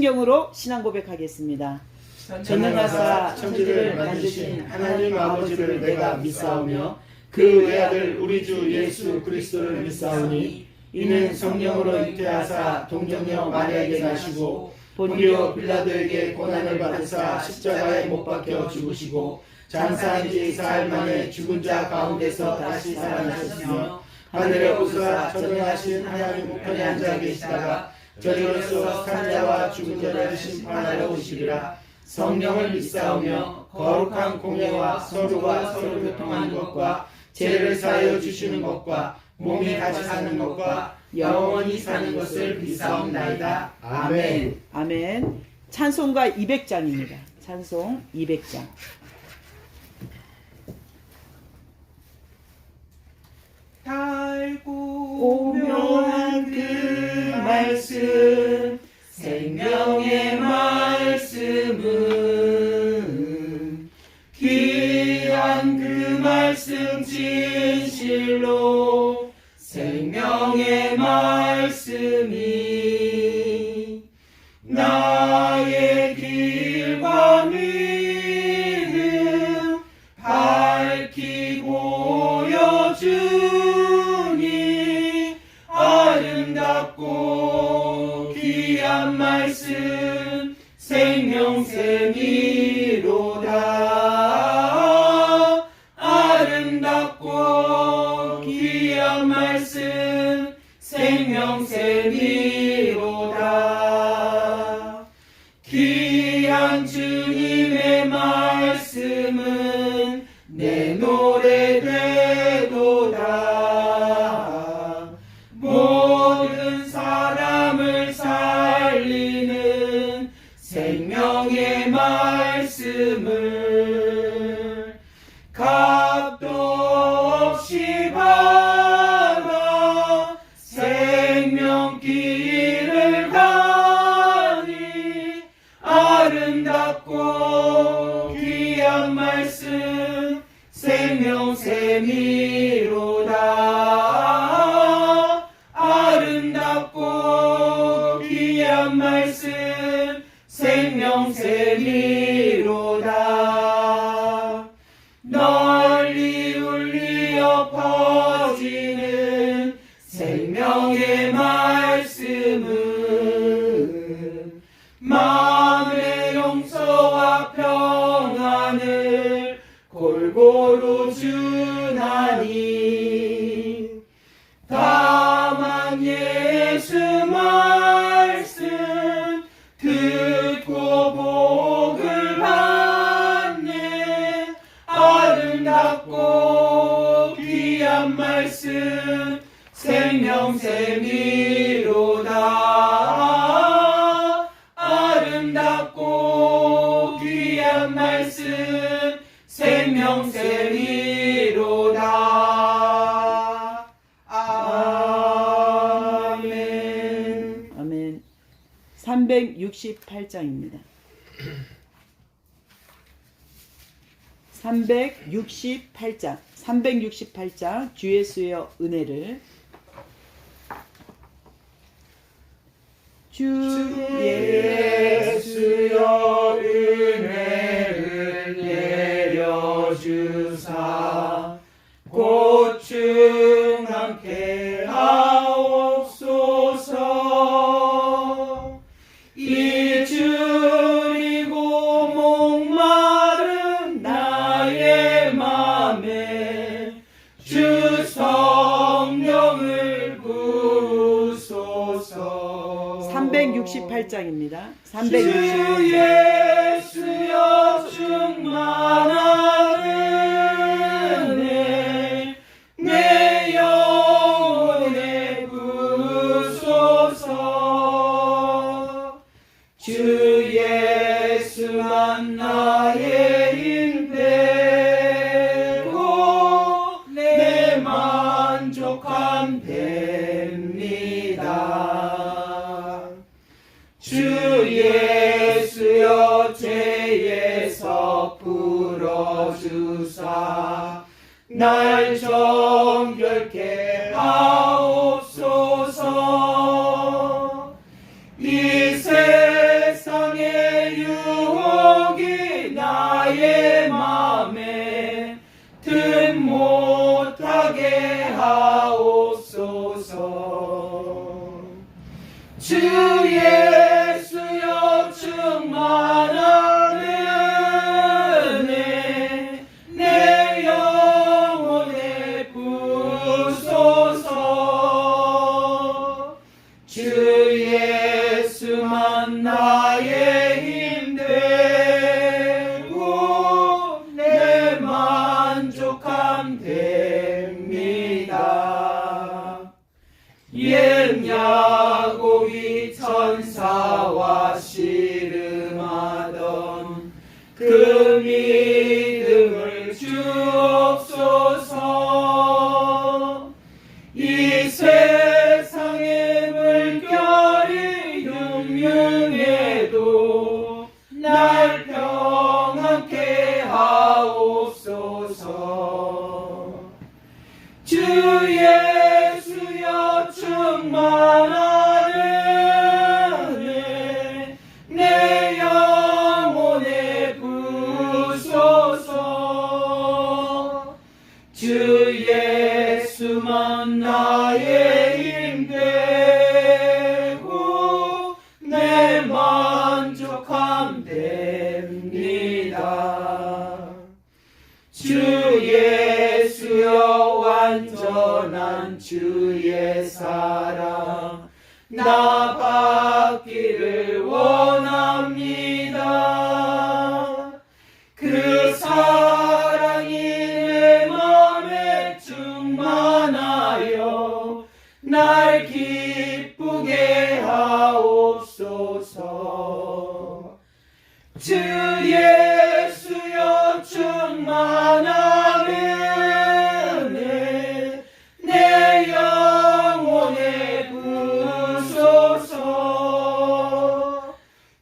성신경으로 신앙 고백하겠습니다. 전능하사 천지를 만드신 하나님 아버지를 내가 믿사오며 그 외아들 우리 주 예수 그리스도를 믿사오니 이는 성령으로 잉태하사 동정녀 마리아에게 나시고 본디오 빌라도에게 고난을 받으사 십자가에 못 박혀 죽으시고 장사한 지 사흘 만에 죽은 자 가운데서 다시 살아나셨으며 하늘에 오르사 전능하신 하나님 우편에 앉아 계시다가 저리로서 산 자와 죽은 자를 심판하러 오시리라. 성령을 믿사오며 거룩한 공예와 서로가 서로 교통하는 것과 죄를 사하여 주시는 것과 몸이 다시 사는 것과 영원히 사는 것을 믿사옵나이다. 아멘. 아멘. 찬송가 200장입니다. 찬송 200장. 달고 묘한 그 말씀 생명의 말씀은 귀한 그 말씀 진실로 생명의 말씀이 나의 길과 믿음 밝히 보여주니 아름답고 귀한 말씀 생명샘이로다. 아름답고 귀한 말씀 생명샘이로다. 귀한 주님의 말씀은 내 노래 되도다. 모든 사람을 살리는 생명의 말씀을 값도 없이 받아 생명길을 가니 아름답고 귀한 말씀 생명샘이로다. 아름답고 귀한 말씀 생명샘이로다. 널리 울리어 퍼지는 생명의 말씀은 마음의 용서와 평안을 골고루 주나니 다만 예수 말씀 듣고 복을 받네. 아름답고 귀한 말씀 생명샘이로다. 아름답고 귀한 말씀 생명샘이로다. 아멘. 아멘. 368장입니다. 368장 주 예수의 은혜를 주 예수여 은혜를 내려주사 고충함께 하옵소서. 이주리고 목마른 나의 맘에 주 성령을 부으소서. 368장입니다. 주 예수여 충만한 은혜 내 영혼에 부으소서. 주 예수만 나의 힘되고 내 만족함 됩니다. 주 예수여 죄에서 풀어주사 날 정결케 하옵소서. 이 세상 나의 힘 되고 내 만족함 됩니다. 옛 야곱이 천사와 씨름하던 그 믿음을 주옵소서. 이 세상의 물결이 흉흉해도 날 평안케 하옵소서. 주 예수여 충만하네 내 영혼에 부소서. 주 예수만 나의 힘 되고 내 만족함 됩니다. 주 예수여 완전한 주의 사랑 나 받기를 원합니다. 그 사랑이 내 맘에 충만하여 날 기쁘게 하옵소서. 주 예수여 충만하네 내 영혼에 부소서.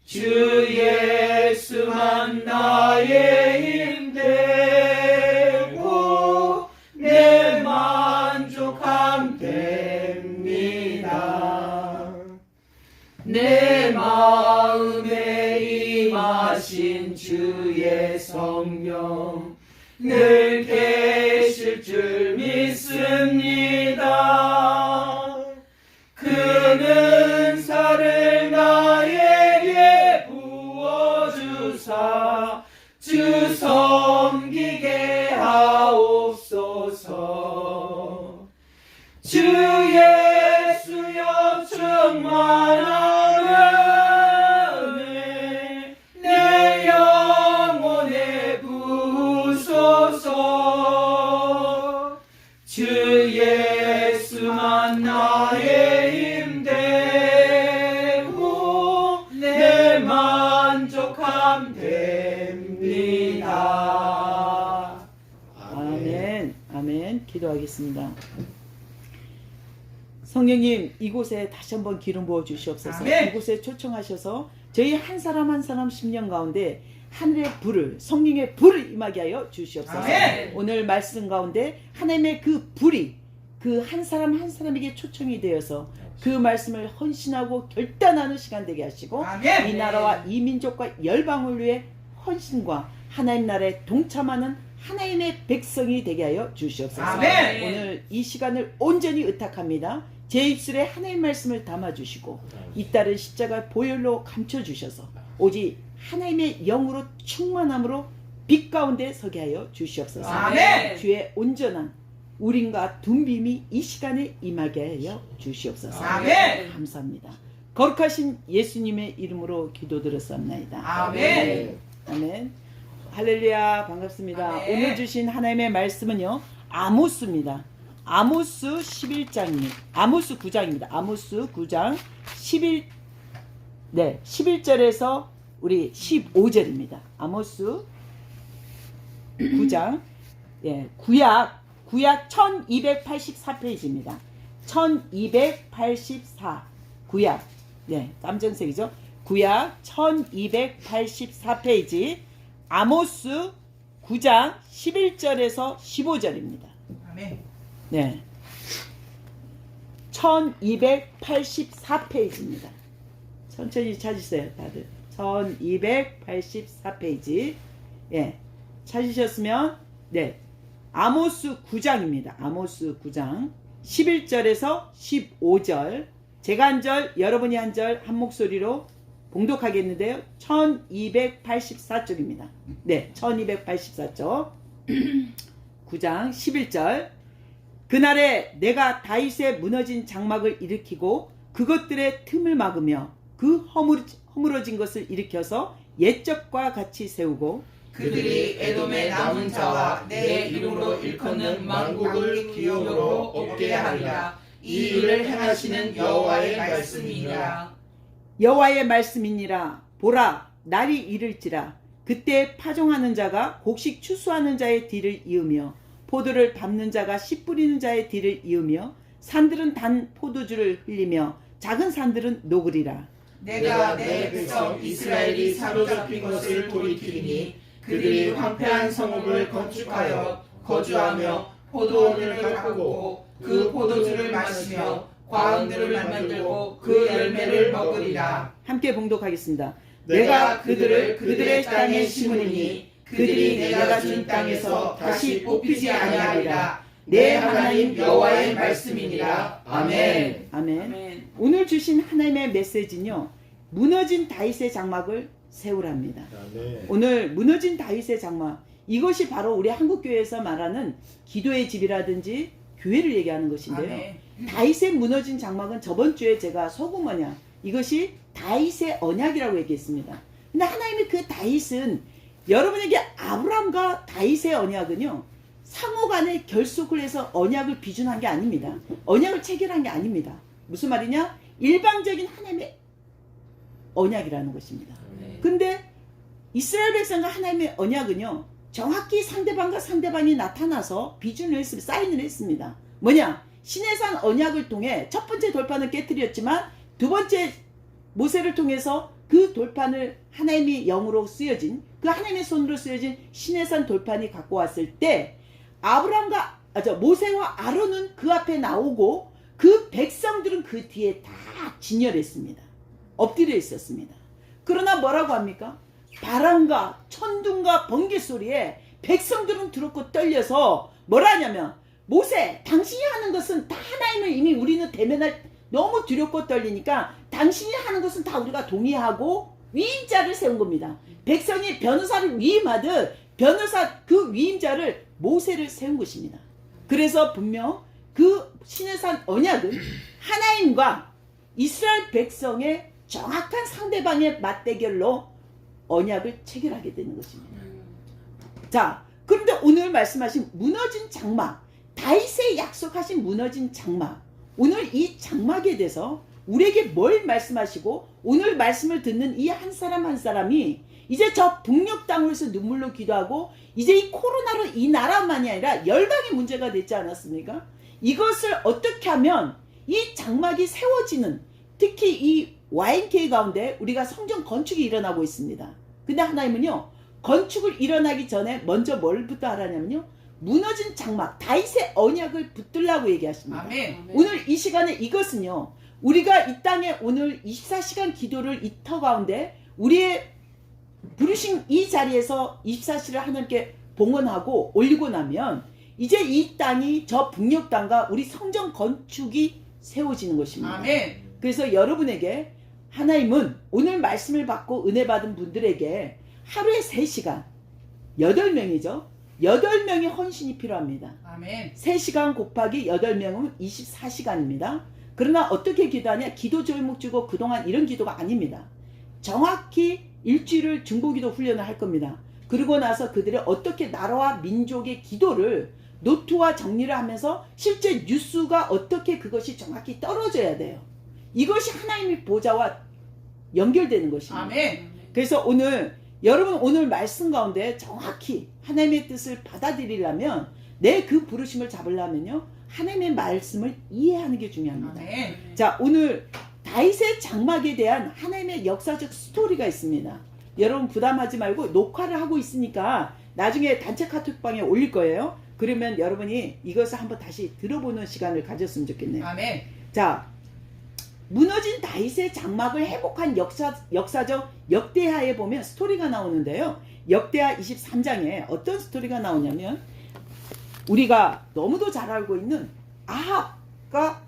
주 예수만 나의 힘 되고 내 만족함 됩니다. 내 마음에 임하신 주의 성령 늘 계실 줄 믿습니다. 그 은사를 나에게 부어주사 주 섬기게 하옵소서. 주 예수여 충만하네 내 영혼에 부소서. 주 예수만 나의 힘 되고 내 만족함 됩니다. 아멘. 아멘. 기도하겠습니다. 성령님, 이곳에 다시 한번 기름 부어 주시옵소서. 아멘. 이곳에 초청하셔서 저희 한 사람 한 사람 심령 가운데 하늘의 불을, 성령의 불을 임하게 하여 주시옵소서. 아멘. 오늘 말씀 가운데 하나님의 그 불이 그 한 사람 한 사람에게 초청이 되어서 그 말씀을 헌신하고 결단하는 시간 되게 하시고, 아멘. 이 나라와 이 민족과 열방을 위해 헌신과 하나님 나라에 동참하는 하나님의 백성이 되게 하여 주시옵소서. 아멘. 오늘 이 시간을 온전히 의탁합니다. 제 입술에 하나님 말씀을 담아주시고 잇따른 십자가 보혈로 감춰주셔서 오직 하나님의 영으로 충만함으로 빛 가운데 서게 하여 주시옵소서. 아멘. 주의 온전한 우린과 둠빔이 이 시간에 임하게 하여 주시옵소서. 아멘. 감사합니다. 거룩하신 예수님의 이름으로 기도드렸습니다. 아멘. 아멘. 할렐루야. 반갑습니다. 아멘. 오늘 주신 하나님의 말씀은요, 아모스입니다. 아모스 11장입니다. 아모스 9장입니다. 아모스 9장 11절에서 우리 15절입니다. 아모스 9장, 구약 1284페이지입니다. 1284 구약, 깜정색이죠. 구약 1284페이지 아모스 9장 11절에서 15절입니다. 아멘. 1284페이지입니다. 천천히 찾으세요, 다들. 1284페이지. 찾으셨으면, 아모스 9장입니다. 아모스 9장 11절에서 15절. 제가 한 절, 여러분이 한 절, 한 목소리로 봉독하겠는데요. 1284쪽입니다. 1284쪽. 9장 11절. 그날에 내가 다윗의 무너진 장막을 일으키고 그것들의 틈을 막으며 그 허물어진 것을 일으켜서 옛적과 같이 세우고 그들이 에돔의 남은 자와 내 이름으로 일컫는 만국을 기업으로 얻게 하리라. 이 일을 행하시는 여호와의 말씀이니라. 여호와의 말씀이니라. 보라, 날이 이를지라. 그때 파종하는 자가 곡식 추수하는 자의 뒤를 이으며 포도를 밟는 자가 씨 뿌리는 자의 뒤를 이으며 산들은 단 포도주를 흘리며 작은 산들은 녹으리라. 내가 내 백성 이스라엘이 사로잡힌 것을 돌이키리니 그들이 황폐한 성읍을 건축하여 거주하며 포도원을 가꾸고 그 포도주를 마시며 과은들을 만들고 그 열매를 먹으리라. 함께 봉독하겠습니다. 내가 그들을 그들의 땅에 심으리니 그들이 내가 준 땅에서 다시 뽑히지 아니하리라. 내 하나님 여호와의 말씀이니라. 아멘. 아멘. 오늘 주신 하나님의 메시지는요, 무너진 다윗의 장막을 세우랍니다. 오늘 무너진 다윗의 장막, 이것이 바로 우리 한국교회에서 말하는 기도의 집이라든지 교회를 얘기하는 것인데요. 아멘. 다윗의 무너진 장막은 저번 주에 제가 소금언약, 이것이 다윗의 언약이라고 얘기했습니다. 근데 하나님의 그 다윗은, 여러분에게 아브라함과 다윗의 언약은요, 상호간에 결속을 해서 언약을 비준한 게 아닙니다. 언약을 체결한 게 아닙니다. 무슨 말이냐? 일방적인 하나님의 언약이라는 것입니다. 근데 이스라엘 백성과 하나님의 언약은요, 정확히 상대방과 상대방이 나타나서 비준을 했습니다. 사인을 했습니다. 뭐냐? 시내산 언약을 통해 첫 번째 돌판을 깨뜨렸지만 두 번째 모세를 통해서 그 돌판을 하나님의 영으로 쓰여진, 그 하나님의 손으로 쓰여진 시내산 돌판이 갖고 왔을 때 모세와 아론은 그 앞에 나오고 그 백성들은 그 뒤에 다 진열했습니다. 엎드려 있었습니다. 그러나 뭐라고 합니까? 바람과 천둥과 번개 소리에 백성들은 두렵고 떨려서 뭐라 하냐면, 모세, 당신이 하는 것은 다 하나님을 이미 우리는 대면할, 너무 두렵고 떨리니까 당신이 하는 것은 다 우리가 동의하고 위임자를 세운 겁니다. 백성이 변호사를 위임하듯 변호사 그 위임자를 모세를 세운 것입니다. 그래서 분명 그 시내산 언약은 하나님과 이스라엘 백성의 정확한 상대방의 맞대결로 언약을 체결하게 되는 것입니다. 자, 그런데 오늘 말씀하신 무너진 장막, 다윗의 약속하신 무너진 장막, 오늘 이 장막에 대해서 우리에게 뭘 말씀하시고, 오늘 말씀을 듣는 이 한 사람 한 사람이 이제 저 북녘 땅에서 눈물로 기도하고, 이제 이 코로나로 이 나라만이 아니라 열방의 문제가 됐지 않았습니까? 이것을 어떻게 하면 이 장막이 세워지는, 특히 이 YMK 가운데 우리가 성전 건축이 일어나고 있습니다. 근데 하나님은요, 건축을 일어나기 전에 먼저 뭘부터 하라냐면요, 무너진 장막, 다윗의 언약을 붙들라고 얘기하십니다. 아멘. 오늘 이 시간에 이것은요, 우리가 이 땅에 오늘 24시간 기도를 이 터 가운데 우리의 부르신 이 자리에서 24시를 하나님께 봉헌하고 올리고 나면 이제 이 땅이 저 북녘 땅과 우리 성전 건축이 세워지는 것입니다. 아멘. 그래서 여러분에게 하나님은 오늘 말씀을 받고 은혜 받은 분들에게 하루에 3시간, 8명이죠. 8명의 헌신이 필요합니다. 아멘. 3시간 곱하기 8명은 24시간입니다. 그러나 어떻게 기도하냐? 기도 제목 주고 그동안 이런 기도가 아닙니다. 정확히 일주일을 중보기도 훈련을 할 겁니다. 그러고 나서 그들의 어떻게 나라와 민족의 기도를 노트와 정리를 하면서 실제 뉴스가 어떻게 그것이 정확히 떨어져야 돼요. 이것이 하나님의 보좌와 연결되는 것입니다. 아멘. 그래서 여러분 오늘 말씀 가운데 정확히 하나님의 뜻을 받아들이려면, 내 그 부르심을 잡으려면요, 하나님의 말씀을 이해하는 게 중요합니다. 아멘. 자, 오늘 다윗의 장막에 대한 하나님의 역사적 스토리가 있습니다. 여러분 부담하지 말고 녹화를 하고 있으니까 나중에 단체 카톡방에 올릴 거예요. 그러면 여러분이 이것을 한번 다시 들어보는 시간을 가졌으면 좋겠네요. 아멘. 자, 무너진 다윗의 장막을 회복한 역사적 역대하에 보면 스토리가 나오는데요. 역대하 23장에 어떤 스토리가 나오냐면, 우리가 너무도 잘 알고 있는 아합과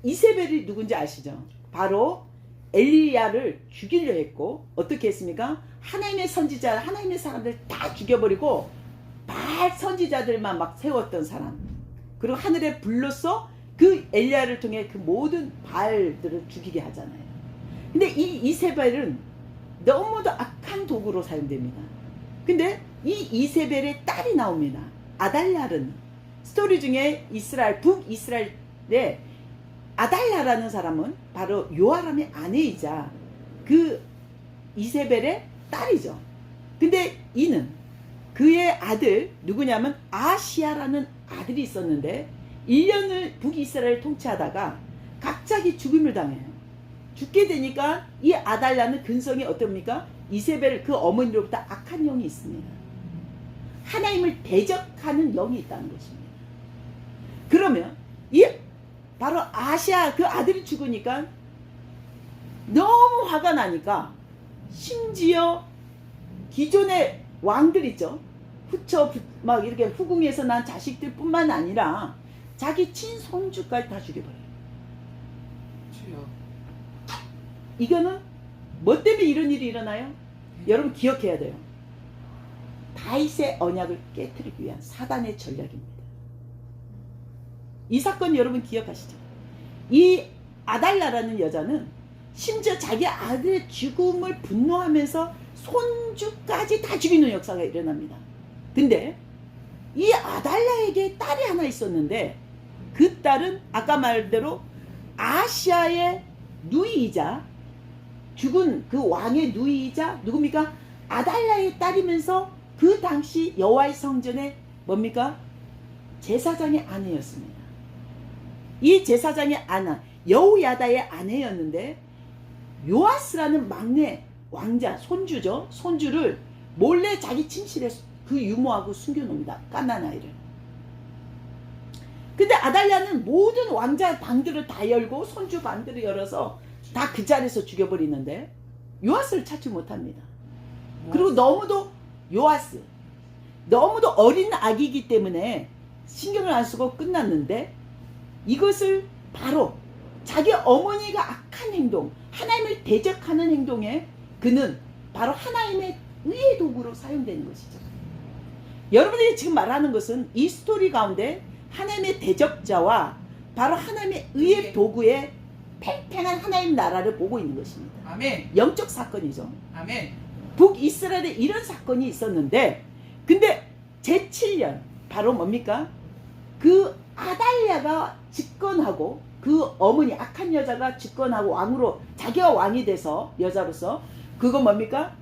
이세벨이 누군지 아시죠? 바로 엘리야를 죽이려 했고, 어떻게 했습니까? 하나님의 선지자, 하나님의 사람들 다 죽여버리고 바알 선지자들만 막 세웠던 사람. 그리고 하늘의 불로써 그 엘리야를 통해 그 모든 바알들을 죽이게 하잖아요. 근데 이 이세벨은 너무도 악한 도구로 사용됩니다. 근데 이 이세벨의 딸이 나옵니다. 아달랴르는 스토리 중에 이스라엘 북이스라엘의 아달랴라는 사람은 바로 요아람의 아내이자 그 이세벨의 딸이죠. 근데 이는 그의 아들 누구냐면 아시아라는 아들이 있었는데 1년을 북이스라엘을 통치하다가 갑자기 죽음을 당해요. 죽게 되니까 이 아달랴는 근성이 어떻습니까? 이세벨 그 어머니로부터 악한 영이 있습니다. 하나님을 대적하는 영이 있다는 것입니다. 그러면 이 바로 아시아 그 아들이 죽으니까 너무 화가 나니까 심지어 기존의 왕들 있죠. 막 이렇게 후궁에서 난 자식들 뿐만 아니라 자기 친손주까지 다 죽여버려요. 이거는 뭐 때문에 이런 일이 일어나요? 여러분 기억해야 돼요. 다윗의 언약을 깨뜨리기 위한 사단의 전략입니다. 이 사건 여러분 기억하시죠? 이 아달랴라는 여자는 심지어 자기 아들의 죽음을 분노하면서 손주까지 다 죽이는 역사가 일어납니다. 근데 이 아달랴에게 딸이 하나 있었는데 그 딸은 아까 말대로 아시아의 누이이자 죽은 그 왕의 누이이자 누굽니까? 아달랴의 딸이면서 그 당시 여호와의 성전에 뭡니까? 제사장의 아내였습니다. 이 제사장의 아내 여호야다의 아내였는데 요아스라는 막내 왕자 손주죠. 손주를 몰래 자기 침실에 그 유모하고 숨겨놓습니다. 갓난 아이를. 근데 아달랴는 모든 왕자 방들을 다 열고 손주 방들을 열어서 다 그 자리에서 죽여버리는데 요아스를 찾지 못합니다. 그리고 너무도 요아스 너무도 어린 아기이기 때문에 신경을 안 쓰고 끝났는데 이것을 바로 자기 어머니가 악한 행동 하나님을 대적하는 행동에 그는 바로 하나님의 의의 도구로 사용되는 것이죠. 여러분들이 지금 말하는 것은 이 스토리 가운데 하나님의 대적자와 바로 하나님의 의의 도구의 팽팽한 하나님 나라를 보고 있는 것입니다. 아멘. 영적 사건이죠. 아멘. 북이스라엘에 이런 사건이 있었는데 근데 제7년 바로 뭡니까? 그 아달랴가 집권하고 그 어머니 악한 여자가 집권하고 왕으로 자기가 왕이 돼서 여자로서 그거 뭡니까?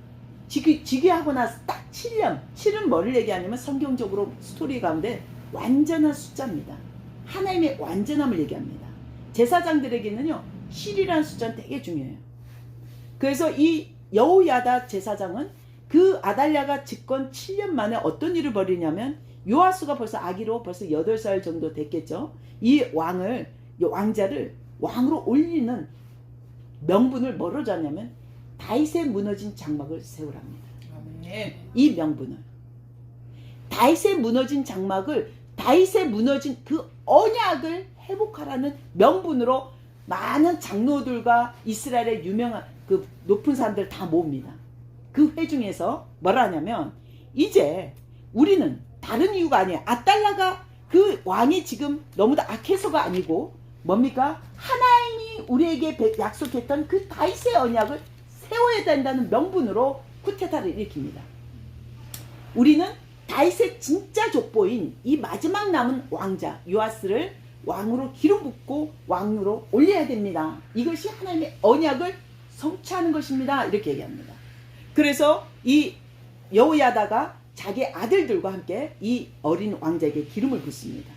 즉위하고 나서 딱 7년 7은 뭐를 얘기하냐면 성경적으로 스토리 가운데 완전한 숫자입니다. 하나님의 완전함을 얘기합니다. 제사장들에게는요 7이라는 숫자는 되게 중요해요. 그래서 이 여호야다 제사장은 그 아달랴가 집권 7년 만에 어떤 일을 벌이냐면 요아스가 벌써 아기로 벌써 8살 정도 됐겠죠. 이 왕자를 왕으로 올리는 명분을 뭐로 줬냐면 다윗의 무너진 장막을 세우랍니다. 아멘. 이 명분을 다윗의 무너진 장막을 다윗의 무너진 그 언약을 회복하라는 명분으로 많은 장로들과 이스라엘의 유명한 그 높은 사람들 다 모읍니다. 그 회중에서 뭐라 하냐면 이제 우리는 다른 이유가 아니에요. 아달랴가 그 왕이 지금 너무도 악해서가 아니고 뭡니까? 하나님이 우리에게 약속했던 그 다윗의 언약을 세워야 된다는 명분으로 쿠데타를 일으킵니다. 우리는 다윗의 진짜 족보인 이 마지막 남은 왕자 요아스를 왕으로 기름 붓고 왕으로 올려야 됩니다. 이것이 하나님의 언약을 성취하는 것입니다. 이렇게 얘기합니다. 그래서 이 여호야다가 자기 아들들과 함께 이 어린 왕자에게 기름을 붓습니다.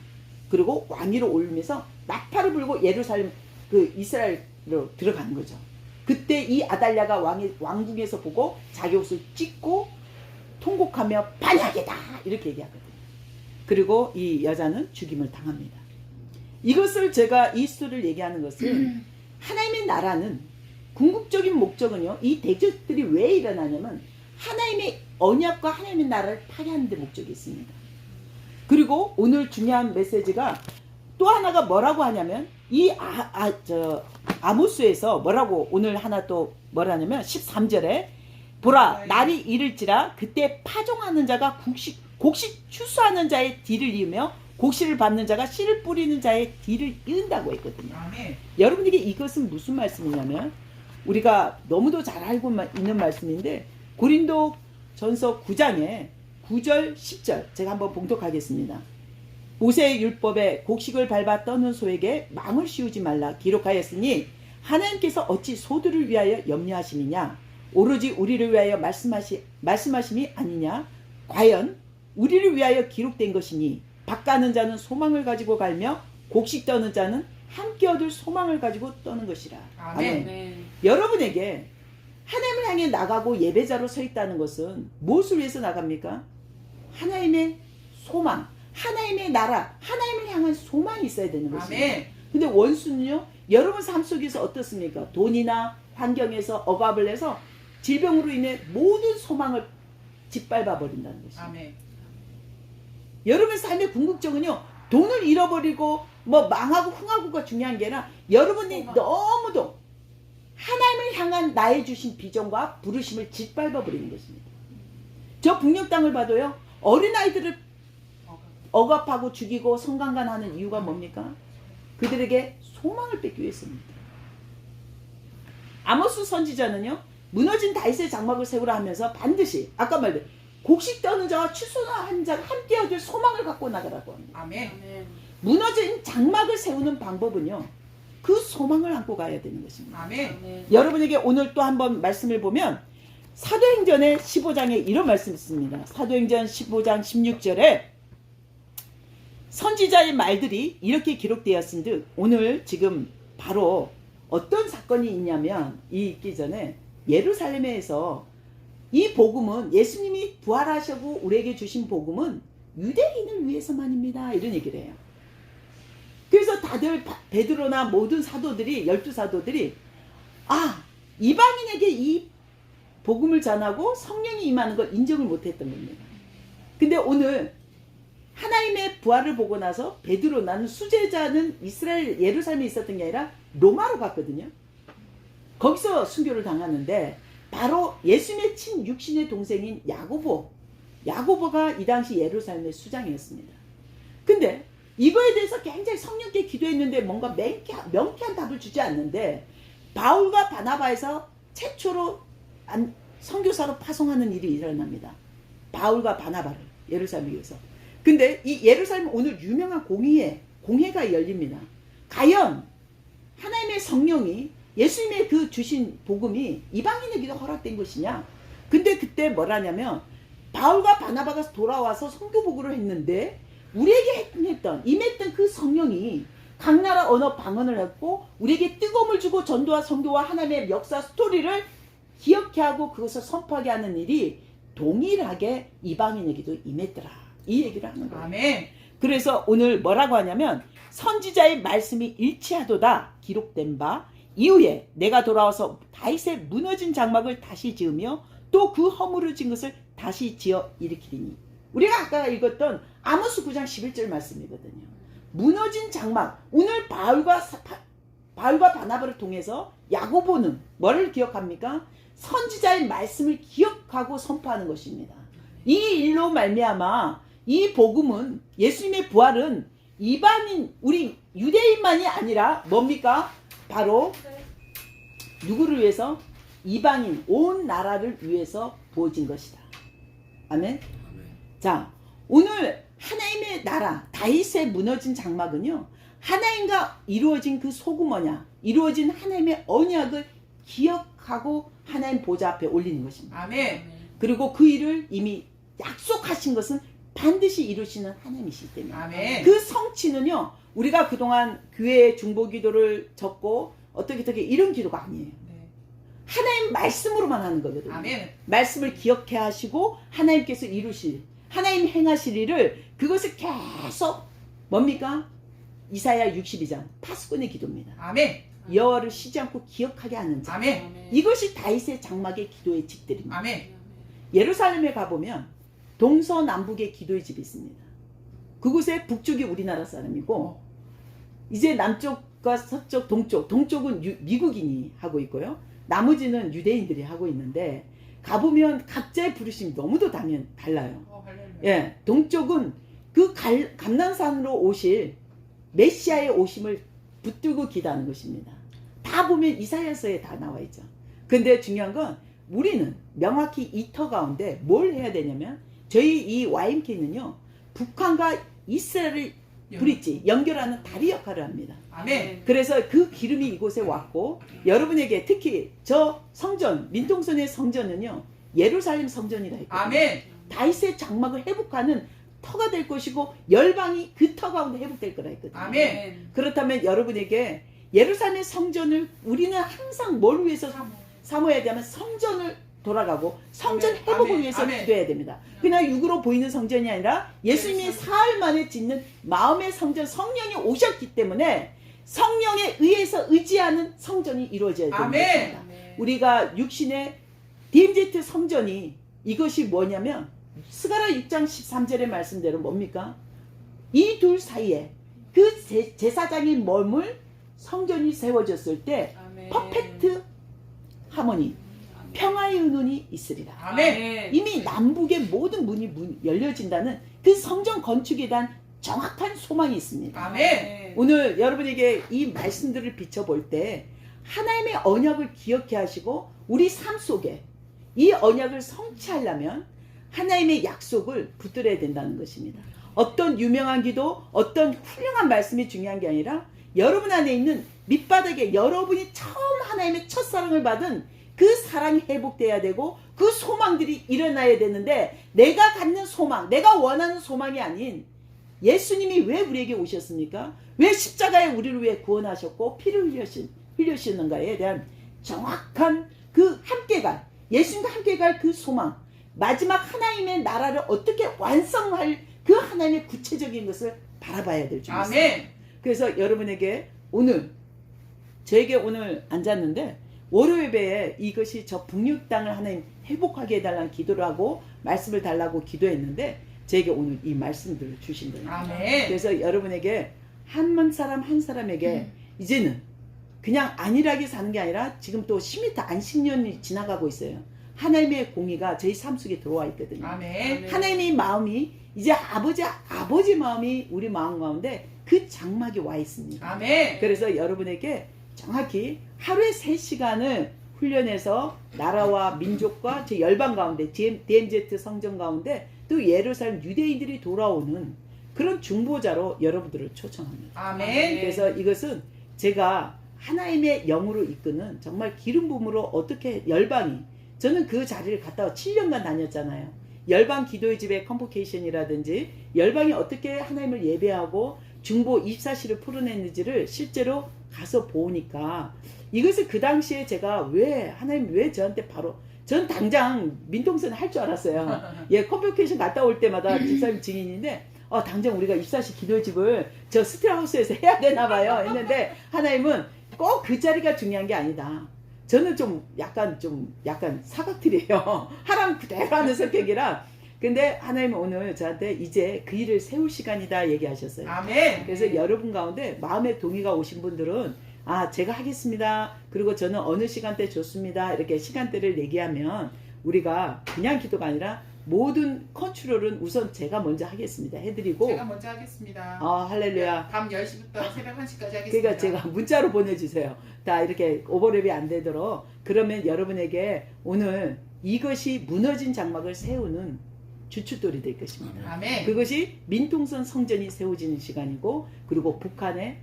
그리고 왕위로 올리면서 나팔을 불고 예루살렘 그 이스라엘로 들어가는 거죠. 그때 이 아달랴가 왕궁에서 보고 자기 옷을 찢고 통곡하며 반역이다 이렇게 얘기하거든요. 그리고 이 여자는 죽임을 당합니다. 이것을 제가 이 스토리를 얘기하는 것은 하나님의 나라는 궁극적인 목적은요. 이 대적들이 왜 일어나냐면 하나님의 언약과 하나님의 나라를 파괴하는 데 목적이 있습니다. 그리고 오늘 중요한 메시지가 또 하나가 뭐라고 하냐면 이 아모스에서 뭐라고 오늘 하나 또 뭐라냐면 13절에 보라 날이 이를지라 그때 파종하는 자가 곡식 추수하는 자의 뒤를 이으며 곡식을 받는 자가 씨를 뿌리는 자의 뒤를 이은다고 했거든요. 아멘. 여러분에게 이것은 무슨 말씀이냐면 우리가 너무도 잘 알고 있는 말씀인데 고린도 전서 9장에 9절 10절 제가 한번 봉독하겠습니다. 모세의 율법에 곡식을 밟아 떠는 소에게 망을 씌우지 말라 기록하였으니 하나님께서 어찌 소들을 위하여 염려하심이냐 오로지 우리를 위하여 말씀하심이 아니냐 과연 우리를 위하여 기록된 것이니 밭 가는 자는 소망을 가지고 갈며 곡식 떠는 자는 함께 얻을 소망을 가지고 떠는 것이라. 아멘. 여러분에게 하나님을 향해 나가고 예배자로 서 있다는 것은 무엇을 위해서 나갑니까? 하나님의 소망, 하나님의 나라, 하나님을 향한 소망이 있어야 되는 것입니다. 근데 원수는요, 여러분 삶 속에서 어떻습니까? 돈이나 환경에서 억압을 해서 질병으로 인해 모든 소망을 짓밟아 버린다는 것입니다. 아멘. 여러분 삶의 궁극적은요, 돈을 잃어버리고 뭐 망하고 흥하고가 중요한 게 아니라 여러분이 너무도 하나님을 향한 나의 주신 비전과 부르심을 짓밟아 버리는 것입니다. 저 북녘 땅을 봐도요, 어린아이들을 억압하고 죽이고 성강간하는 이유가 뭡니까? 그들에게 소망을 뺏기 위해서입니다. 아모스 선지자는요, 무너진 다윗의 장막을 세우라 하면서 반드시 아까 말대로 곡식 떠는 자와 추수한 자가 함께 얻을 소망을 갖고 나가라고 합니다. 아멘. 무너진 장막을 세우는 방법은요, 그 소망을 안고 가야 되는 것입니다. 아멘. 여러분에게 오늘 또 한번 말씀을 보면 사도행전의 15장에 이런 말씀이 있습니다. 사도행전 15장 16절에 선지자의 말들이 이렇게 기록되었은즉 오늘 지금 바로 어떤 사건이 있냐면 이 있기 전에 예루살렘에서 이 복음은 예수님이 부활하시고 우리에게 주신 복음은 유대인을 위해서만입니다. 이런 얘기를 해요. 그래서 다들 베드로나 모든 사도들이 12사도들이 이방인에게 이 복음을 전하고 성령이 임하는 걸 인정을 못했던 겁니다. 근데 오늘 하나님의 부활을 보고 나서 베드로 나는 수제자는 이스라엘 예루살렘에 있었던 게 아니라 로마로 갔거든요. 거기서 순교를 당하는데 바로 예수님의 친육신의 동생인 야고보가 이 당시 예루살렘의 수장이었습니다. 근데 이거에 대해서 굉장히 성령께 기도했는데 뭔가 명쾌한 답을 주지 않는데 바울과 바나바에서 최초로 선교사로 파송하는 일이 일어납니다. 바울과 바나바를 예루살렘에 위해서. 근데 이 예루살렘 오늘 유명한 공회가 열립니다. 과연 하나님의 성령이 예수님의 그 주신 복음이 이방인에게도 허락된 것이냐? 근데 그때 뭐라냐면 바울과 바나바가 돌아와서 선교복음을 했는데 우리에게 임했던 그 성령이 각 나라 언어 방언을 했고 우리에게 뜨거움을 주고 전도와 선교와 하나님의 역사 스토리를 기억해 하고 그것을 선포하게 하는 일이 동일하게 이방인에게도 임했더라. 이 얘기를 하는 거예요. 아멘. 그래서 오늘 뭐라고 하냐면 선지자의 말씀이 일치하도다 기록된 바 이후에 내가 돌아와서 다윗의 무너진 장막을 다시 지으며 또 그 허물어진 것을 다시 지어 일으키리니. 우리가 아까 읽었던 아모스 9장 11절 말씀이거든요. 무너진 장막. 오늘 바울과 바나바를 통해서 야고보는 뭐를 기억합니까? 선지자의 말씀을 기억하고 선포하는 것입니다. 이 일로 말미암아 이 복음은 예수님의 부활은 이방인 우리 유대인만이 아니라 뭡니까? 바로 누구를 위해서? 이방인 온 나라를 위해서 부어진 것이다. 아멘. 자, 오늘 하나님의 나라 다윗의 무너진 장막은요, 하나님과 이루어진 그 속은 뭐냐? 이루어진 하나님의 언약을 기억하고 하나님 보좌 앞에 올리는 것입니다. 아멘. 그리고 그 일을 이미 약속하신 것은 반드시 이루시는 하나님이시기 때문에. 아멘. 그 성취는요, 우리가 그동안 교회의 중보기도를 적고 어떻게 이런 기도가 아니에요. 네. 하나님 말씀으로만 하는 거거든요. 아멘. 말씀을 기억해 하시고 하나님께서 이루실, 하나님 행하실 일을 그것을 계속 뭡니까? 이사야 62장 파수꾼의 기도입니다. 아멘. 여호와를 쉬지 않고 기억하게 하는 자. 아멘. 이것이 다윗의 장막의 기도의 집들입니다. 아멘. 예루살렘에 가보면 동서남북의 기도의 집이 있습니다. 그곳에 북쪽이 우리나라 사람이고 이제 남쪽과 서쪽, 동쪽은 미국인이 하고 있고요. 나머지는 유대인들이 하고 있는데 가보면 각자의 부르심이 너무도 달라요. 예, 동쪽은 그 감난산으로 오실 메시아의 오심을 붙들고 기도하는 것입니다. 다 보면 이사야서에 다 나와 있죠. 근데 중요한 건 우리는 명확히 이 터 가운데 뭘 해야 되냐면 저희 이 YMK는요 북한과 이스라엘을 브릿지 연결하는 다리 역할을 합니다. 아멘. 그래서 그 기름이 이곳에 왔고 여러분에게 특히 저 성전 민통선의 성전은요 예루살렘 성전이라 했거든요. 아멘. 다윗의 장막을 회복하는 터가 될 것이고 열방이 그 터 가운데 회복될 거라 했거든요. 아멘. 그렇다면 여러분에게 예루살렘 성전을 우리는 항상 뭘 위해서 사모해야 되냐면 성전을 돌아가고 성전 아멘. 회복을 아멘. 위해서 아멘. 기도해야 됩니다. 그냥 육으로 보이는 성전이 아니라 예수님이 사흘 만에 짓는 마음의 성전 성령이 오셨기 때문에 성령에 의해서 의지하는 성전이 이루어져야 됩니다. 아멘. 우리가 육신의 DMZ 성전이 이것이 뭐냐면 스가랴 6장 13절의 말씀대로 뭡니까? 이 둘 사이에 그 제사장이 머물 성전이 세워졌을 때 퍼펙트 하모니 평화의 의논이 있으리라. 아멘. 이미 남북의 모든 문이 열려진다는 그 성전 건축에 대한 정확한 소망이 있습니다. 아멘. 오늘 여러분에게 이 말씀들을 비춰볼 때 하나님의 언약을 기억해 하시고 우리 삶 속에 이 언약을 성취하려면 하나님의 약속을 붙들어야 된다는 것입니다. 어떤 유명한 기도, 어떤 훌륭한 말씀이 중요한 게 아니라 여러분 안에 있는 밑바닥에 여러분이 처음 하나님의 첫사랑을 받은 그 사랑이 회복돼야 되고 그 소망들이 일어나야 되는데 내가 갖는 소망, 내가 원하는 소망이 아닌 예수님이 왜 우리에게 오셨습니까? 왜 십자가에 우리를 위해 구원하셨고 피를 흘리시는가에 대한 정확한 그 함께 갈 예수님과 함께 갈 그 소망 마지막 하나님의 나라를 어떻게 완성할 그 하나님의 구체적인 것을 바라봐야 될 줄 믿습니다. 아멘. 그래서 여러분에게 오늘 저에게 오늘 앉았는데 월요 예배에 이것이 저 북녘 땅을 하나님 회복하게 해달라는 기도를 하고 말씀을 달라고 기도했는데 저에게 오늘 이 말씀들을 주신 거예요. 아멘. 그래서 여러분에게 한 사람 한 사람에게 이제는 그냥 안일하게 사는 게 아니라 지금 또 10m 안식년이 지나가고 있어요. 하나님의 공의가 저희 삶 속에 들어와 있거든요. 아멘. 하나님의 마음이 이제 아버지 마음이 우리 마음 가운데 그 장막이 와 있습니다. 아멘. 그래서 여러분에게 정확히 하루에 3시간을 훈련해서 나라와 민족과 제 열방 가운데 DMZ 성전 가운데 또 예루살렘 유대인들이 돌아오는 그런 중보자로 여러분들을 초청합니다. 아멘. 그래서 이것은 제가 하나님의 영으로 이끄는 정말 기름 부음으로 어떻게 열방이 저는 그 자리를 갔다 7년간 다녔잖아요. 열방 기도의 집의 컨보케이션이라든지 열방이 어떻게 하나님을 예배하고 중보 24시를 풀어냈는지를 실제로 가서 보니까 이것을 그 당시에 제가 하나님 왜 저한테 바로 전 당장 민통선 할 줄 알았어요. 예, 컨보케이션 갔다 올 때마다 집사님 증인인데 당장 우리가 24시 기도의 집을 저 스틸하우스에서 해야 되나 봐요 했는데 하나님은 꼭 그 자리가 중요한 게 아니다. 저는 좀 약간 사각틀이에요. 하람 그대로 하는 성격이라. 근데 하나님은 오늘 저한테 이제 그 일을 세울 시간이다 얘기하셨어요. 아멘. 그래서 여러분 가운데 마음의 동의가 오신 분들은 제가 하겠습니다. 그리고 저는 어느 시간대 좋습니다. 이렇게 시간대를 얘기하면 우리가 그냥 기도가 아니라 모든 컨트롤은 우선 제가 먼저 하겠습니다. 해드리고 제가 먼저 하겠습니다. 할렐루야. 밤 10시부터 새벽 1시까지 하겠습니다. 그러니까 제가 문자로 보내주세요. 다 이렇게 오버랩이 안 되도록. 그러면 여러분에게 오늘 이것이 무너진 장막을 세우는 주춧돌이 될 것입니다. 아멘. 그것이 민통선 성전이 세워지는 시간이고 그리고 북한의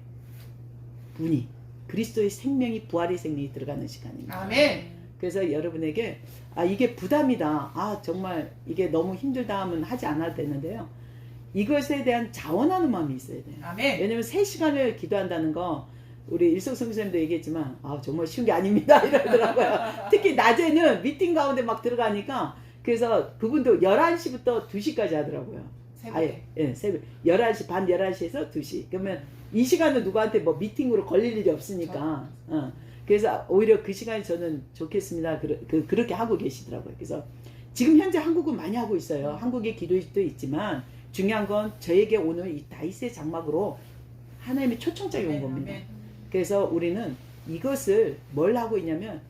분이 그리스도의 생명이 부활의 생명이 들어가는 시간입니다. 아멘. 그래서 여러분에게 이게 부담이다. 정말 이게 너무 힘들다 하면 하지 않아도 되는데요. 이것에 대한 자원하는 마음이 있어야 돼요. 아멘. 왜냐면 3시간을 기도한다는 거 우리 일석 선생님도 얘기했지만 정말 쉬운 게 아닙니다 이러더라고요. 특히 낮에는 미팅 가운데 막 들어가니까 그래서 그분도 11시부터 2시까지 하더라고요. 새벽에. 새벽 11시 밤 11시에서 2시. 그러면 이 시간은 누구한테 뭐 미팅으로 걸릴 일이 없으니까. 그래서 오히려 그 시간이 저는 좋겠습니다. 그렇게 하고 계시더라고요. 그래서 지금 현재 한국은 많이 하고 있어요. 한국의 기도회도 있지만 중요한 건 저에게 오늘 이 다윗의 장막으로 하나님의 초청장이 온 겁니다. 그래서 우리는 이것을 뭘 하고 있냐면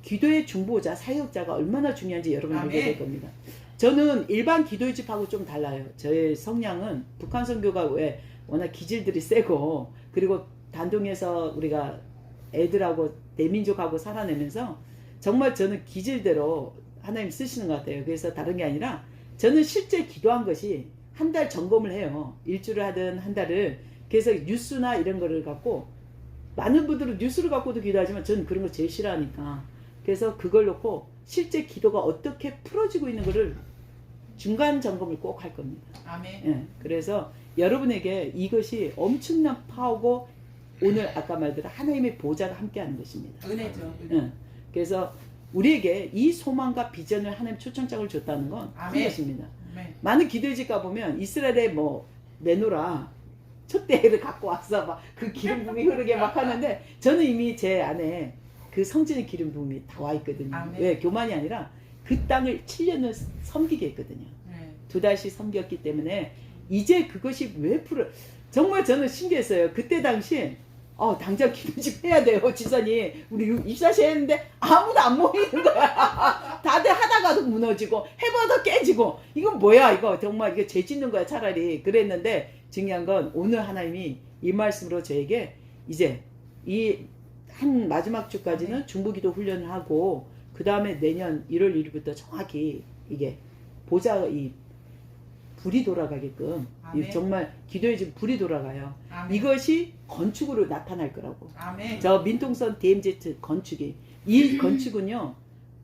기도의 중보자, 사역자가 얼마나 중요한지 여러분 알게 될 겁니다. 저는 일반 기도의 집하고 좀 달라요. 저의 성향은 북한 선교가 왜 워낙 기질들이 세고 그리고 단둥에서 우리가 애들하고 대민족하고 살아내면서 정말 저는 기질대로 하나님 쓰시는 것 같아요. 그래서 다른 게 아니라 저는 실제 기도한 것이 한 달 점검을 해요. 일주일을 하든 한 달을. 그래서 뉴스나 이런 거를 갖고 많은 분들은 뉴스를 갖고도 기도하지만 저는 그런 거 제일 싫어하니까. 그래서 그걸 놓고 실제 기도가 어떻게 풀어지고 있는 거를 중간 점검을 꼭 할 겁니다. 아멘. 예, 그래서 여러분에게 이것이 엄청난 파워고 오늘 아까 말대로 하나님의 보좌가 함께하는 것입니다. 은혜죠. 예, 그래서 우리에게 이 소망과 비전을 하나님 초청장을 줬다는 건 큰 아멘. 것입니다. 아멘. 많은 기도회집 가보면 이스라엘의 뭐 메노라 촛대를 갖고 와서 막 그 기름 부음이 흐르게 막 하는데 저는 이미 제 안에 그 성전의 기름 부음이 다 와 있거든요. 아멘. 왜? 교만이 아니라 그 땅을 7년을 섬기게 했거든요. 네. 2달씩 섬겼기 때문에 이제 그것이 왜 풀어 정말 저는 신기했어요. 그때 당시 당장 기도집 해야 돼요. 지선이 우리 입사시 했는데 아무도 안 모이는 거야. 다들 하다가도 무너지고 해봐도 깨지고 이건 뭐야 이거 정말 이거 죄 짓는 거야 차라리 그랬는데 중요한 건 오늘 하나님이 이 말씀으로 저에게 이제 이 한 마지막 주까지는 중부기도 훈련을 하고 그 다음에 내년 1월 1일부터 정확히 이게 보좌 이 불이 돌아가게끔 아멘. 정말 기도에 지금 불이 돌아가요. 아멘. 이것이 건축으로 나타날 거라고. 아멘. 저 민통선 DMZ 건축이 이 건축은요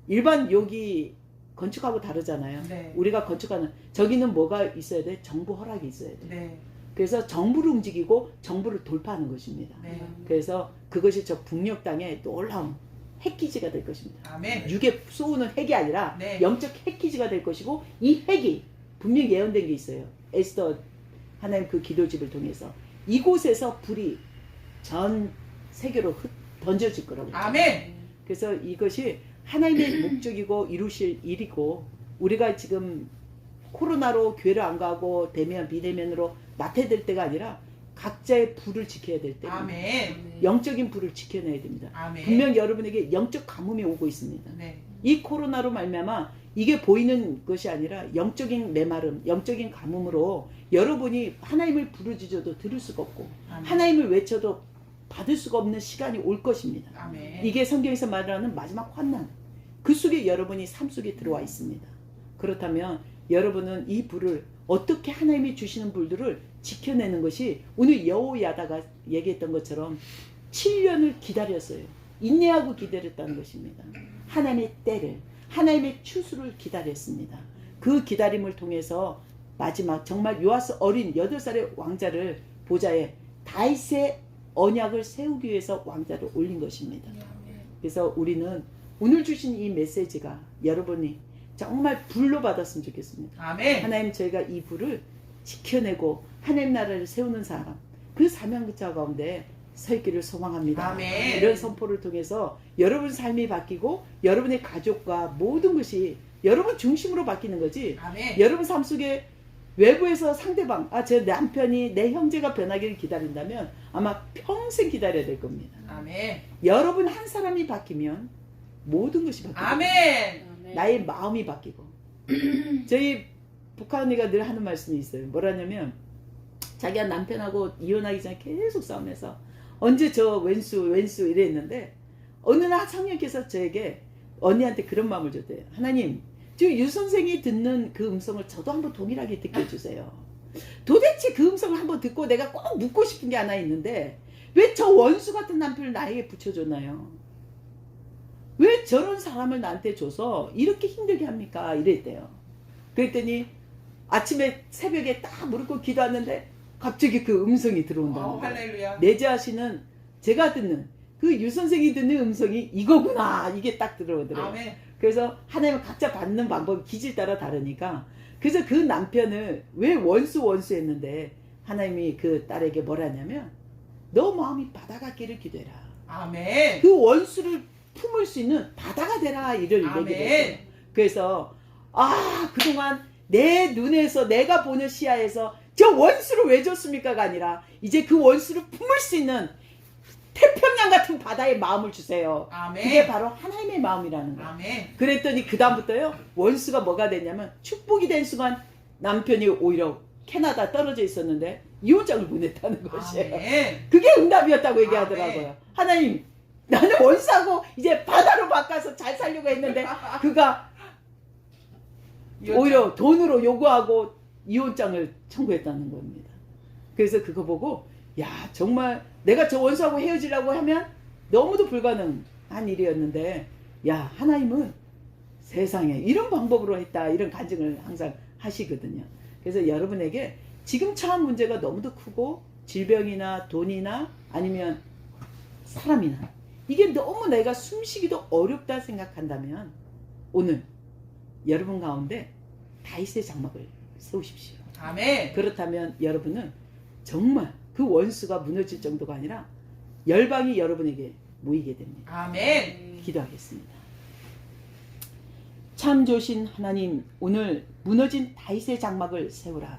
일반 여기 건축하고 다르잖아요. 네. 우리가 건축하는 저기는 뭐가 있어야 돼? 정부 허락이 있어야 돼. 네. 그래서 정부를 움직이고 정부를 돌파하는 것입니다. 네. 그래서 그것이 저 북녘 땅에 놀라운 핵기지가 될 것입니다. 아멘. 육에 쏘는 핵이 아니라 네. 영적 핵기지가 될 것이고 이 핵이 분명히 예언된 게 있어요. 에스더 하나님 그 기도집을 통해서 이곳에서 불이 전 세계로 던져질 거라고. 아멘. 그래서 이것이 하나님의 목적이고 이루실 일이고 우리가 지금 코로나로 교회를 안 가고 대면 비대면으로 나태될 때가 아니라 각자의 불을 지켜야 될 때입니다. 아멘. 영적인 불을 지켜내야 됩니다. 아멘. 분명 여러분에게 영적 가뭄이 오고 있습니다. 네. 이 코로나로 말미암아 이게 보이는 것이 아니라 영적인 메마름, 영적인 가뭄으로 여러분이 하나님을 부르짖어도 들을 수가 없고 아멘. 하나님을 외쳐도 받을 수가 없는 시간이 올 것입니다. 아멘. 이게 성경에서 말하는 마지막 환난. 그 속에 여러분이 삶 속에 들어와 있습니다. 그렇다면 여러분은 이 불을 어떻게 하나님이 주시는 불들을 지켜내는 것이 오늘 여호야다가 얘기했던 것처럼 7년을 기다렸어요. 인내하고 기다렸다는 것입니다. 하나님의 때를 하나님의 추수를 기다렸습니다. 그 기다림을 통해서 마지막 정말 요아스 어린 8살의 왕자를 보좌에 다윗의 언약을 세우기 위해서 왕자를 올린 것입니다. 그래서 우리는 오늘 주신 이 메시지가 여러분이 정말 불로 받았으면 좋겠습니다. 아멘. 하나님 저희가 이 불을 지켜내고 하나님 나라를 세우는 사람 그 사명자 가운데 서 있기를 소망합니다. 아멘. 이런 선포를 통해서 여러분 삶이 바뀌고 여러분의 가족과 모든 것이 여러분 중심으로 바뀌는 거지. 아멘. 여러분 삶 속에 외부에서 상대방 제 남편이 내 형제가 변하기를 기다린다면 아마 평생 기다려야 될 겁니다. 아멘. 여러분 한 사람이 바뀌면 모든 것이 바뀌고 아멘. 나의 마음이 바뀌고 저희 북한 언니가 늘 하는 말씀이 있어요. 뭐라냐면 자기가 남편하고 이혼하기 전에 계속 싸움해서 언제 저 왼수 이랬는데 어느 날 성령께서 저에게 언니한테 그런 마음을 줬대요. 하나님 지금 유 선생이 듣는 그 음성을 저도 한번 동일하게 듣게 해주세요. 도대체 그 음성을 한번 듣고 내가 꼭 묻고 싶은 게 하나 있는데 왜 저 원수 같은 남편을 나에게 붙여줬나요? 왜 저런 사람을 나한테 줘서 이렇게 힘들게 합니까? 이랬대요. 그랬더니 아침에 새벽에 딱 무릎 꿇고 기도하는데 갑자기 그 음성이 들어온다는 거예요. 할렐루야. 내 자신은 제가 듣는 그 유 선생이 듣는 음성이 이거구나 이게 딱 들어오더래요. 아멘. 그래서 하나님은 각자 받는 방법이 기질 따라 다르니까 그래서 그 남편을 왜 원수 했는데 하나님이 그 딸에게 뭐라냐면 너 마음이 바다가 끼를 기도해라. 아멘. 그 원수를 품을 수 있는 바다가 되라 이를 아멘. 얘기를 했어요. 그래서 그동안 내 눈에서 내가 보는 시야에서 저 원수를 왜 줬습니까가 아니라 이제 그 원수를 품을 수 있는 태평양 같은 바다의 마음을 주세요. 아멘. 그게 바로 하나님의 마음이라는 거예요. 아멘. 그랬더니 그 다음부터요 원수가 뭐가 됐냐면 축복이 된 순간 남편이 오히려 캐나다 떨어져 있었는데 이혼장을 보냈다는 것이에요. 아멘. 그게 응답이었다고 얘기하더라고요. 아멘. 하나님 나는 원수하고 이제 바다로 바꿔서 잘 살려고 했는데 그가 오히려 돈으로 요구하고 이혼장을 청구했다는 겁니다. 그래서 그거 보고 야 정말 내가 저 원수하고 헤어지려고 하면 너무도 불가능한 일이었는데 야 하나님은 세상에 이런 방법으로 했다 이런 간증을 항상 하시거든요. 그래서 여러분에게 지금 처한 문제가 너무도 크고 질병이나 돈이나 아니면 사람이나 이게 너무 내가 숨쉬기도 어렵다 생각한다면 오늘 여러분 가운데 다윗의 장막을 세우십시오. 아멘. 그렇다면 여러분은 정말 그 원수가 무너질 정도가 아니라 열방이 여러분에게 모이게 됩니다. 아멘. 기도하겠습니다. 참 좋으신 하나님, 오늘 무너진 다윗의 장막을 세우라.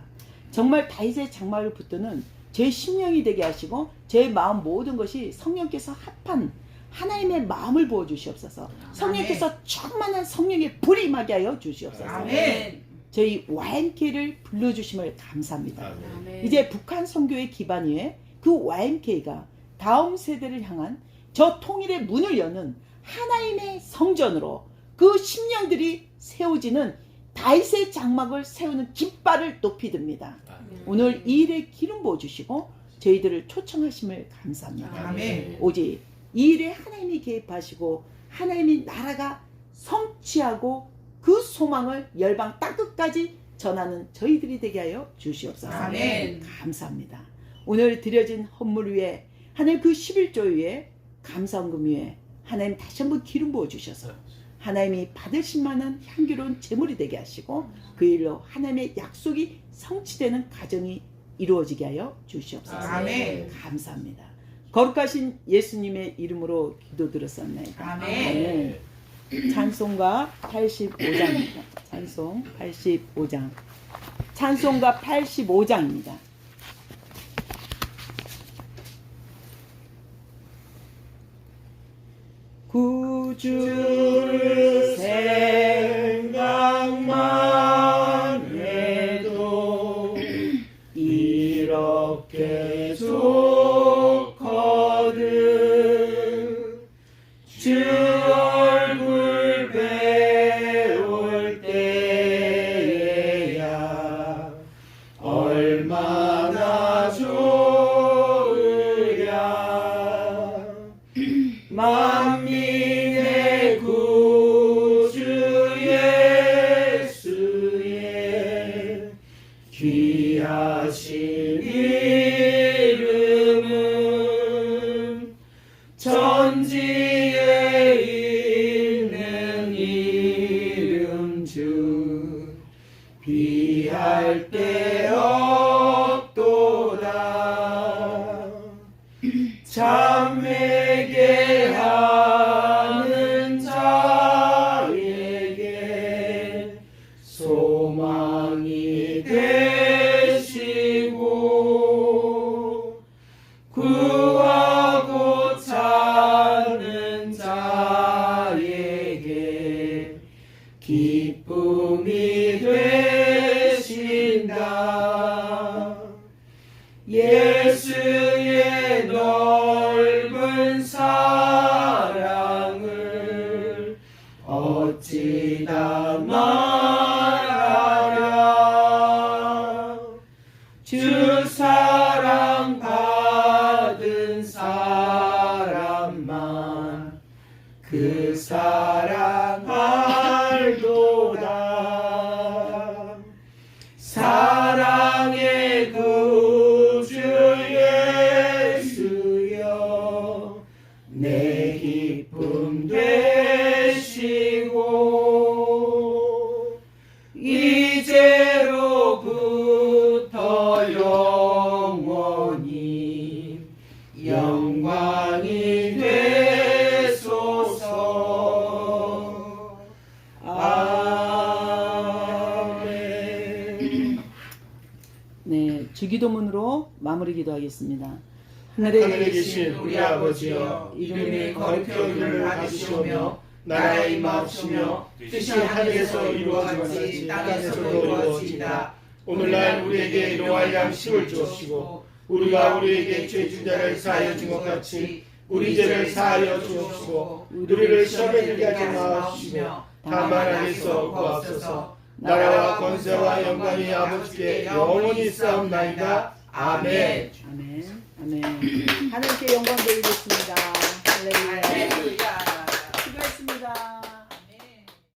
정말 다윗의 장막을 붙드는 제 심령이 되게 하시고 제 마음 모든 것이 성령께서 합한 하나님의 마음을 부어주시옵소서. 성령께서 충만한 성령의 불이 임하게 하여 주시옵소서. 아멘. 저희 YMK를 불러주심을 감사합니다. 아멘. 이제 북한 선교의 기반 위에 그 YMK가 다음 세대를 향한 저 통일의 문을 여는 하나님의 성전으로 그 심령들이 세워지는 다윗의 장막을 세우는 깃발을 높이 듭니다. 오늘 이 일에 기름 부어주시고 저희들을 초청하심을 감사합니다. 아멘. 오직 이 일에 하나님이 개입하시고 하나님의 나라가 성취하고 그 소망을 열방 땅끝까지 전하는 저희들이 되게 하여 주시옵소서. 아멘. 감사합니다. 오늘 드려진 헌물 위에 하나님 그 11조 위에 감사헌금 위에 하나님 다시 한번 기름 부어주셔서 하나님이 받으실 만한 향기로운 제물이 되게 하시고 그 일로 하나님의 약속이 성취되는 가정이 이루어지게 하여 주시옵소서. 아멘. 감사합니다. 거룩하신 예수님의 이름으로 기도드렸습니다. 아멘. 찬송가 85장입니다. 찬송 85장. 찬송가 85장입니다. 구주를 생각만 해도 이렇게 좋거든. 주 얼굴 배울 때야 얼마나 좋으랴. 만민의 구주 예수의 귀하신 이름은 천지에 있는 이름 중 비할 데 없도다. 참회게 하는 자에게 소망이 되시고 구하고 찾는 자에게 기쁨이 되신다. 예수의 넓은 사랑을 어찌다 말하랴. 주 사랑 받은 사람만 그 사랑 알도다. 사랑의 구주 예수여 내 기쁨 되시고 이제로부터 영원히 영광이 되소서. 아멘. 네, 주기도문으로 마무리 기도하겠습니다. 하늘에 계신 우리 아버지여, 이름이 거룩히 여김을 받으시오며 나라의 임하옵시며 뜻이 하늘에서 이루어지듯이 땅에서도 이루어지이다. 오늘날 우리에게 일용할 양식을 주옵시고 우리가 우리에게 죄진 자를 사하여 준 것 같이 우리 죄를 사하여 주옵시고 우리를 시험에 들게 하지 마옵시며 다만 악에서 구하옵소서. 나라와 권세와 영광이 아버지께 영원히 있사옵나이다. 아멘. 아멘. 아멘. 하나님께 영광 돌리겠습니다. 할렐루야. 할렐루야. 수고했습니다.